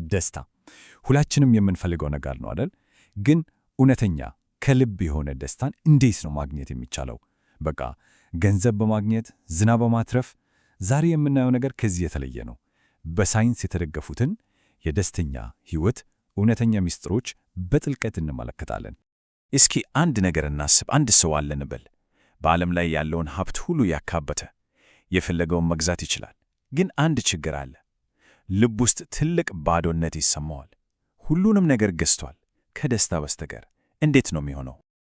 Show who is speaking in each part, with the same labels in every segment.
Speaker 1: ደስታ ሁላችንም የምንፈልገው ነገር ነው አይደል? ግን እውነተኛ ከልብ የሆነ ደስታን እንዴት ነው ማግኘት የሚቻለው? በቃ ገንዘብ በማግኘት ዝና በማትረፍ ዛሬ የምናየው ነገር ከዚህ የተለየ ነው። በሳይንስ የተደገፉትን የደስተኛ ሕይወት እውነተኛ ምስጢሮች በጥልቀት እንመለከታለን።
Speaker 2: እስኪ አንድ ነገር እናስብ። አንድ ሰው አለ እንበል። በዓለም ላይ ያለውን ሀብት ሁሉ ያካበተ፣ የፈለገውን መግዛት ይችላል። ግን አንድ ችግር አለ። ልብ ውስጥ ትልቅ ባዶነት ይሰማዋል። ሁሉንም ነገር ገዝቷል፣ ከደስታ በስተቀር። እንዴት ነው የሚሆነው?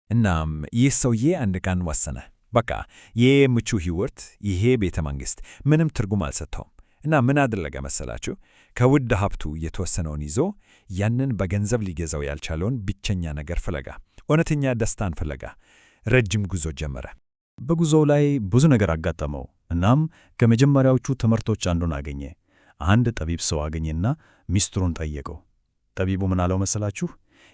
Speaker 1: እናም ይህ ሰውዬ አንድ ቀን ወሰነ። በቃ ይሄ ምቹ ሕይወት፣ ይሄ ቤተ መንግሥት ምንም ትርጉም አልሰጠውም። እና ምን አደረገ መሰላችሁ? ከውድ ሀብቱ የተወሰነውን ይዞ ያንን በገንዘብ ሊገዛው ያልቻለውን ብቸኛ ነገር ፍለጋ፣ እውነተኛ ደስታን ፍለጋ ረጅም ጉዞ ጀመረ።
Speaker 3: በጉዞው ላይ ብዙ ነገር አጋጠመው። እናም ከመጀመሪያዎቹ ትምህርቶች አንዱን አገኘ። አንድ ጠቢብ ሰው አገኘና ሚስጥሩን ጠየቀው። ጠቢቡ ምን አለው መሰላችሁ?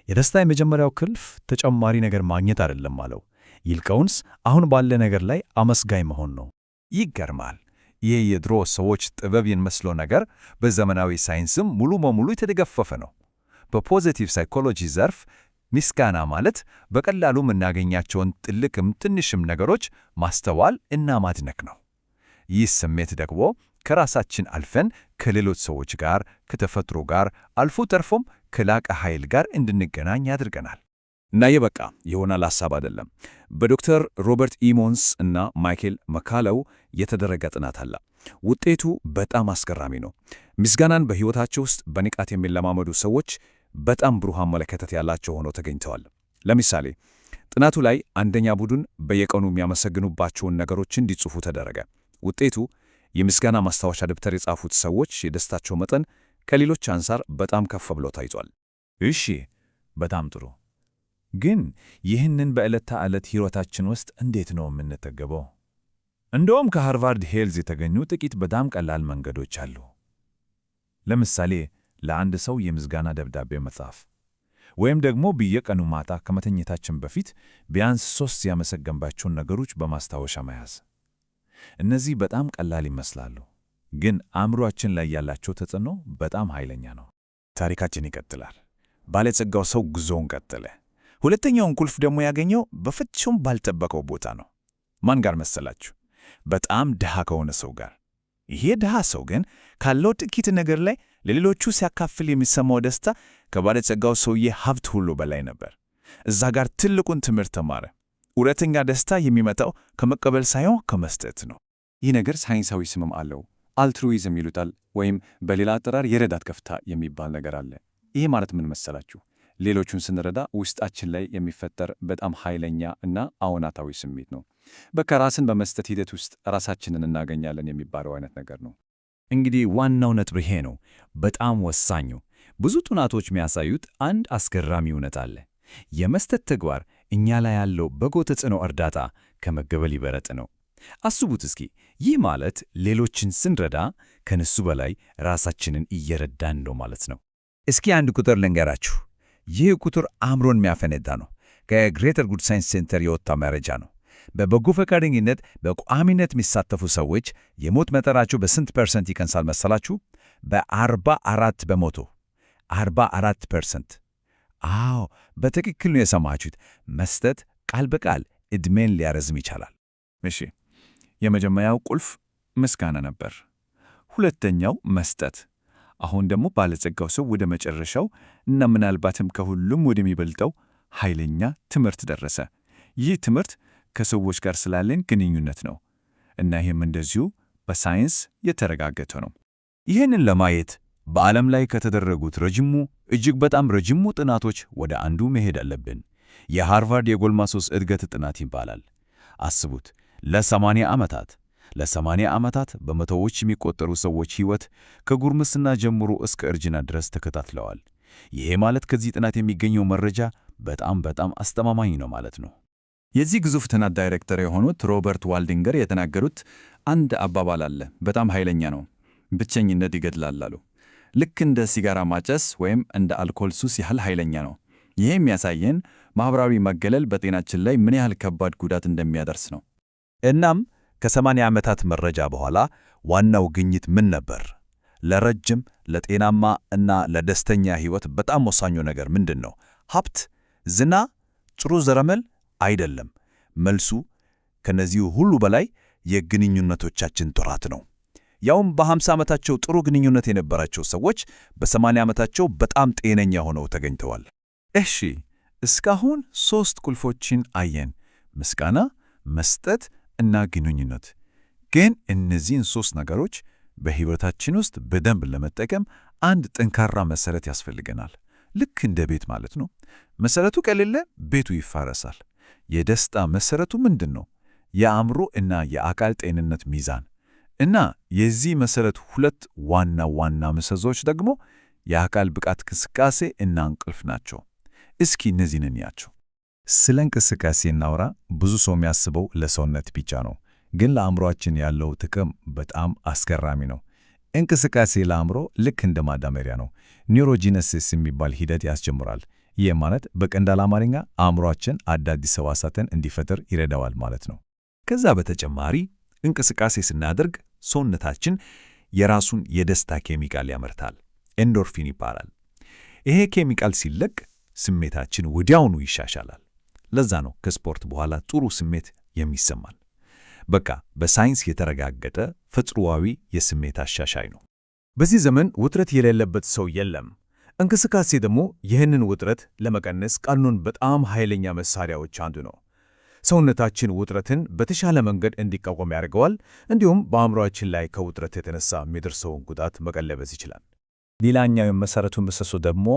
Speaker 3: የደስታ የመጀመሪያው ክልፍ ተጨማሪ ነገር ማግኘት አይደለም አለው። ይልቀውንስ አሁን ባለ ነገር ላይ አመስጋኝ መሆን ነው።
Speaker 2: ይገርማል። ይህ የድሮ ሰዎች ጥበብ የሚመስለው ነገር በዘመናዊ ሳይንስም ሙሉ በሙሉ የተደገፈፈ ነው። በፖዚቲቭ ሳይኮሎጂ ዘርፍ ምስጋና ማለት በቀላሉ የምናገኛቸውን ጥልቅም ትንሽም ነገሮች ማስተዋል እና ማድነቅ ነው። ይህ ስሜት ደግሞ ከራሳችን አልፈን ከሌሎች ሰዎች ጋር፣ ከተፈጥሮ ጋር፣ አልፎ ተርፎም ከላቀ ኃይል ጋር እንድንገናኝ ያድርገናል። እና የበቃ ይሆናል ሐሳብ አይደለም። በዶክተር ሮበርት ኢሞንስ እና ማይኬል መካለው የተደረገ ጥናት አለ። ውጤቱ በጣም አስገራሚ ነው። ምስጋናን በሕይወታቸው ውስጥ በንቃት የሚለማመዱ ሰዎች በጣም ብሩህ አመለካከት ያላቸው ሆነው ተገኝተዋል። ለምሳሌ ጥናቱ ላይ አንደኛ ቡድን በየቀኑ የሚያመሰግኑባቸውን ነገሮች እንዲጽፉ ተደረገ። ውጤቱ የምስጋና ማስታወሻ ደብተር የጻፉት ሰዎች የደስታቸው መጠን ከሌሎች አንጻር በጣም ከፍ ብሎ ታይቷል።
Speaker 1: እሺ፣ በጣም ጥሩ። ግን ይህንን በዕለት ተዕለት ሕይወታችን ውስጥ እንዴት ነው የምንተገበው? እንደውም ከሃርቫርድ ሄልዝ የተገኙ ጥቂት በጣም ቀላል መንገዶች አሉ። ለምሳሌ ለአንድ ሰው የምስጋና ደብዳቤ መጻፍ፣ ወይም ደግሞ በየቀኑ ማታ ከመተኛታችን በፊት ቢያንስ 3 ያመሰገንባቸውን ነገሮች በማስታወሻ መያዝ። እነዚህ በጣም ቀላል ይመስላሉ፣ ግን አእምሮአችን ላይ ያላቸው ተጽዕኖ በጣም ኃይለኛ ነው።
Speaker 2: ታሪካችን ይቀጥላል። ባለጸጋው ሰው ጉዞውን ቀጠለ። ሁለተኛውን ቁልፍ ደግሞ ያገኘው በፍጹም ባልጠበቀው ቦታ ነው። ማን ጋር መሰላችሁ? በጣም ድሃ ከሆነ ሰው ጋር። ይሄ ድሃ ሰው ግን ካለው ጥቂት ነገር ላይ ለሌሎቹ ሲያካፍል የሚሰማው ደስታ ከባለጸጋው ሰውዬ ሀብት ሁሉ በላይ ነበር። እዛ ጋር ትልቁን ትምህርት ተማረ። እውነተኛ ደስታ የሚመጣው ከመቀበል ሳይሆን ከመስጠት ነው። ይህ ነገር ሳይንሳዊ ስምም አለው። አልትሩይዝም ይሉታል፣ ወይም በሌላ አጠራር የረዳት ከፍታ የሚባል ነገር አለ። ይሄ ማለት ምን መሰላችሁ? ሌሎቹን ስንረዳ ውስጣችን ላይ የሚፈጠር በጣም ኃይለኛ እና አዎንታዊ ስሜት ነው። በቃ ራስን በመስጠት ሂደት ውስጥ ራሳችንን እናገኛለን የሚባለው አይነት ነገር ነው።
Speaker 1: እንግዲህ ዋናው ነጥብ ይሄ ነው፣ በጣም ወሳኙ። ብዙ ጥናቶች የሚያሳዩት አንድ አስገራሚ እውነት አለ። የመስጠት ተግባር እኛ ላይ ያለው በጎ ተጽዕኖ እርዳታ ከመቀበል ይበልጥ ነው። አስቡት እስኪ። ይህ ማለት ሌሎችን ስንረዳ ከነሱ በላይ ራሳችንን እየረዳን ነው ማለት ነው። እስኪ አንድ ቁጥር ልንገራችሁ። ይህ ቁጥር አእምሮን የሚያፈነዳ ነው። ከግሬተር ጉድ ሳይንስ ሴንተር የወጣ መረጃ ነው። በበጎ ፈቃደኝነት በቋሚነት የሚሳተፉ ሰዎች የሞት መጠናቸው በስንት % ይቀንሳል መሰላችሁ? በ44 በመቶ። 44%። አዎ፣ በትክክል ነው የሰማችሁት። መስጠት ቃል በቃል ዕድሜን ሊያረዝም ይቻላል።
Speaker 2: እሺ፣ የመጀመሪያው ቁልፍ ምስጋና ነበር። ሁለተኛው መስጠት። አሁን ደግሞ ባለጸጋው ሰው ወደ መጨረሻው እና ምናልባትም ከሁሉም ወደሚበልጠው ኃይለኛ ትምህርት ደረሰ። ይህ ትምህርት ከሰዎች ጋር ስላለን ግንኙነት ነው እና ይህም እንደዚሁ በሳይንስ የተረጋገጠ ነው።
Speaker 1: ይህንን ለማየት በዓለም ላይ ከተደረጉት እጅግ በጣም ረጅሙ ጥናቶች ወደ አንዱ መሄድ አለብን። የሃርቫርድ የጎልማሶች እድገት ጥናት ይባላል። አስቡት፣ ለ80 ዓመታት በመቶዎች የሚቆጠሩ ሰዎች ሕይወት ከጉርምስና ጀምሮ እስከ እርጅና ድረስ ተከታትለዋል። ይሄ ማለት ከዚህ ጥናት የሚገኘው መረጃ በጣም አስተማማኝ ነው ማለት ነው።
Speaker 3: የዚህ ግዙፍ ጥናት ዳይሬክተር የሆኑት ሮበርት ዋልዲንገር የተናገሩት አንድ አባባል አለ። በጣም ኃይለኛ ነው። ብቸኝነት ይገድላል አሉ። ልክ እንደ ሲጋራ ማጨስ ወይም እንደ አልኮል ሱስ ያህል ኃይለኛ ነው። ይሄ የሚያሳየን ማኅበራዊ መገለል በጤናችን ላይ ምን ያህል ከባድ ጉዳት እንደሚያደርስ ነው።
Speaker 1: እናም ከ80 ዓመታት መረጃ በኋላ ዋናው ግኝት ምን ነበር?
Speaker 2: ለረጅም ለጤናማ እና ለደስተኛ ሕይወት በጣም ወሳኙ ነገር ምንድን ነው? ሀብት፣ ዝና፣ ጥሩ ዘረመል አይደለም። መልሱ ከነዚህ ሁሉ በላይ የግንኙነቶቻችን ጥራት ነው። ያውም በ50 ዓመታቸው ጥሩ ግንኙነት የነበራቸው ሰዎች በ80 ዓመታቸው በጣም ጤነኛ ሆነው ተገኝተዋል። እሺ፣ እስካሁን 3 ቁልፎችን አየን፤ ምስጋና፣ መስጠት እና ግንኙነት። ግን እነዚህን 3 ነገሮች በሕይወታችን ውስጥ በደንብ ለመጠቀም አንድ ጠንካራ መሠረት ያስፈልገናል። ልክ እንደ ቤት ማለት ነው። መሠረቱ ከሌለ ቤቱ ይፋረሳል። የደስታ መሠረቱ ምንድን ነው? የአእምሮ እና የአካል ጤንነት ሚዛን። እና የዚህ መሠረት 2 ዋና ዋና ምሰሶች ደግሞ የአካል ብቃት እንቅስቃሴ እና እንቅልፍ ናቸው። እስኪ እነዚህን እንያቸው።
Speaker 1: ስለ እንቅስቃሴ እናውራ። ብዙ ሰው የሚያስበው ለሰውነት ብቻ ነው፣ ግን ለአእምሮአችን ያለው ጥቅም በጣም አስገራሚ ነው። እንቅስቃሴ ለአእምሮ ልክ እንደ ማዳመሪያ ነው። ኒውሮጂነሲስ የሚባል ሂደት ያስጀምራል። ይህ ማለት በቀላል አማርኛ አእምሮአችን አዳዲስ ሕዋሳትን እንዲፈጥር ይረዳዋል ማለት ነው።
Speaker 2: ከዛ በተጨማሪ እንቅስቃሴ ስናደርግ ሰውነታችን የራሱን የደስታ ኬሚካል ያመርታል። ኤንዶርፊን ይባላል። ይሄ ኬሚካል ሲለቅ ስሜታችን ወዲያውኑ ይሻሻላል። ለዛ ነው ከስፖርት በኋላ ጥሩ ስሜት የሚሰማን። በቃ በሳይንስ የተረጋገጠ ፍጥሯዊ የስሜት አሻሻይ ነው።
Speaker 4: በዚህ ዘመን ውጥረት የሌለበት ሰው የለም። እንቅስቃሴ ደግሞ ይህንን ውጥረት ለመቀነስ ካሉን በጣም ኃይለኛ መሳሪያዎች አንዱ ነው። ሰውነታችን ውጥረትን በተሻለ መንገድ እንዲቋቋም ያደርገዋል። እንዲሁም በአእምሮአችን ላይ ከውጥረት የተነሳ የሚደርሰውን ጉዳት መቀለበስ ይችላል።
Speaker 1: ሌላኛው የመሠረቱ ምሰሶ ደግሞ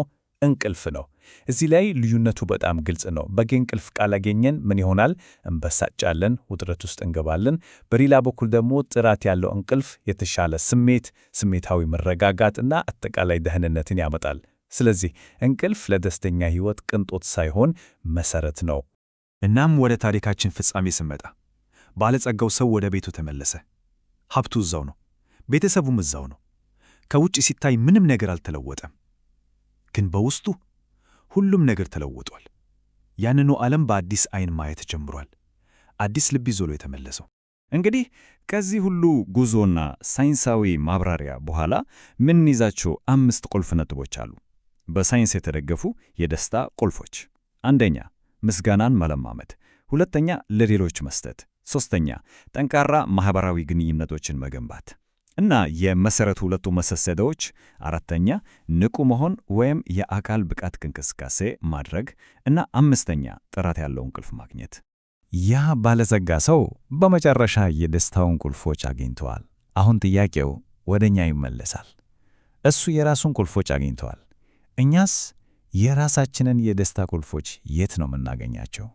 Speaker 1: እንቅልፍ ነው። እዚህ ላይ ልዩነቱ በጣም ግልጽ ነው። በቂ እንቅልፍ ካላገኘን ምን ይሆናል? እንበሳጫለን፣ ውጥረት ውስጥ እንገባለን። በሌላ በኩል ደግሞ ጥራት ያለው እንቅልፍ የተሻለ ስሜት፣ ስሜታዊ መረጋጋትና አጠቃላይ ደህንነትን ያመጣል። ስለዚህ እንቅልፍ ለደስተኛ ሕይወት ቅንጦት ሳይሆን መሠረት ነው።
Speaker 3: እናም ወደ ታሪካችን ፍጻሜ ስንመጣ ባለጸጋው ሰው ወደ ቤቱ ተመለሰ። ሀብቱ እዛው ነው፣ ቤተሰቡም እዛው ነው። ከውጭ ሲታይ ምንም ነገር አልተለወጠም፣ ግን በውስጡ ሁሉም ነገር ተለውጧል። ያንኑ ዓለም በአዲስ ዓይን ማየት ጀምሯል። አዲስ ልብ ይዞ ነው የተመለሰው።
Speaker 1: እንግዲህ ከዚህ ሁሉ ጉዞና ሳይንሳዊ ማብራሪያ በኋላ ምንይዛቸው 5 ቁልፍ ነጥቦች አሉ። በሳይንስ የተደገፉ የደስታ ቁልፎች። አንደኛ፣ ምስጋናን መለማመድ። ሁለተኛ፣ ለሌሎች መስጠት። ሶስተኛ፣ ጠንካራ ማኅበራዊ ግንኙነቶችን መገንባት እና የመሠረቱ 2 መሰሰዶች። አራተኛ፣ ንቁ መሆን ወይም የአካል ብቃት እንቅስቃሴ ማድረግ እና 5ኛ፣ ጥራት ያለው እንቅልፍ ማግኘት። ያ ባለጸጋ ሰው በመጨረሻ የደስታውን ቁልፎች አግኝተዋል። አሁን ጥያቄው ወደኛ ይመለሳል። እሱ የራሱን ቁልፎች አግኝተዋል። እኛስ የራሳችንን የደስታ ቁልፎች የት ነው የምናገኛቸው?